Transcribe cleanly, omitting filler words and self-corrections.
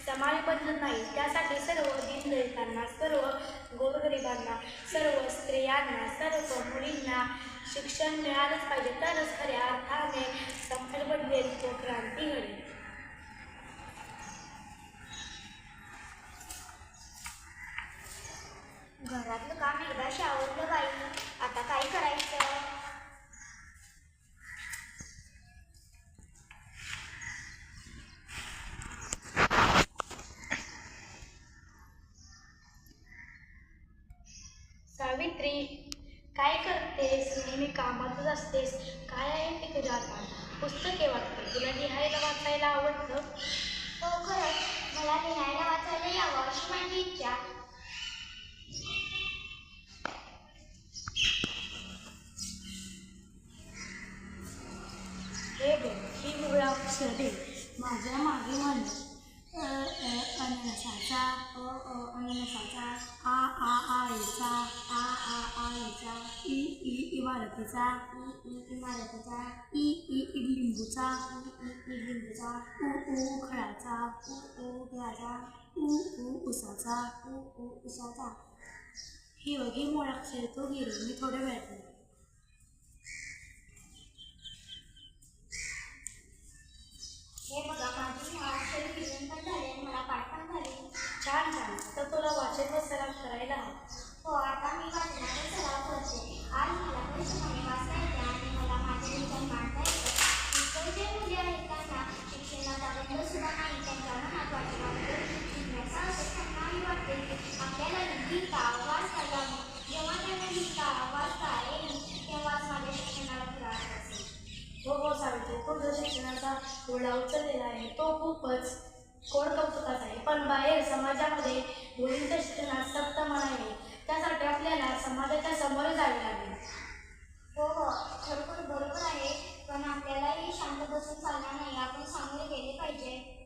समाज बदलत नाही. त्यासाठी सर्व दीनदलितांना, सर्व गोरगरिबांना, सर्व स्त्रियांना, सर्व मुलींना शिक्षण मिळालंच पाहिजे. तरच खऱ्या अर्थाने समाज बदलेल, तो क्रांती घडेल. घरातलं काम एकदाशी आवडलं बाई, आता काय करायचं? सावित्री, काय करतेस? नेहमी कामातच असतेस. काय आहे ते तुझ्या हातात? पुस्तके वाचते. तुला लिहायला वाचायला आवडतं? हो, खरंच मला लिहायला वाचायला यावं अशी माझी इच्छा. हे बघ, ही मुळाक्षरे माझ्या मागे म्हण. अननसाचा अननसाचा, आईचा, आईचा, इमारतीचा, इमारतीचा, लिंबूचा, लिंबूचा, खळाचा, घराचा, उसाचा. उसाचा. ही बघ, ही मुळाक्षरे तू गेली. मी थोड्या वेळात. हे बघा, माझी मुळाक्षरे लिहून पण झाली आणि मला पाठ पण झाली. छान छान. तर तुला वाचन व सराव करायला हवा. हो, आता मी वाचनाचा सराव करते. आज मला परिश्रमाने वाचता येते आणि मला माझे विचार मांडता येतात. इतर जे मुले आहेत त्यांना शिक्षणाचा बंध सुद्धा नाही. त्यांच्या मनात वाचनाबद्दल जिज्ञासा असते. त्यांनाही वाटते की आपल्याला लिहिता वाचता यावं. जेव्हा त्यांना लिहिता वाचता येईल तेव्हाच माझ्या शिक्षणाला खरा अर्थ असेल. हो सावित्री, तो जो शिक्षणाचा ओढा उचललेला आहे तो खूपच कोड कौतुकाचा आहे. पण बाहेर समाजामध्ये मुलींच्या शिक्षणात सक्त म्हणावे, त्यासाठी आपल्याला समाजाच्या समोर जावे लागेल. हो, खरोखर बरोबर आहे. पण आपल्यालाही शांत बसून चालणार नाही. आपण सामोरे गेले पाहिजे.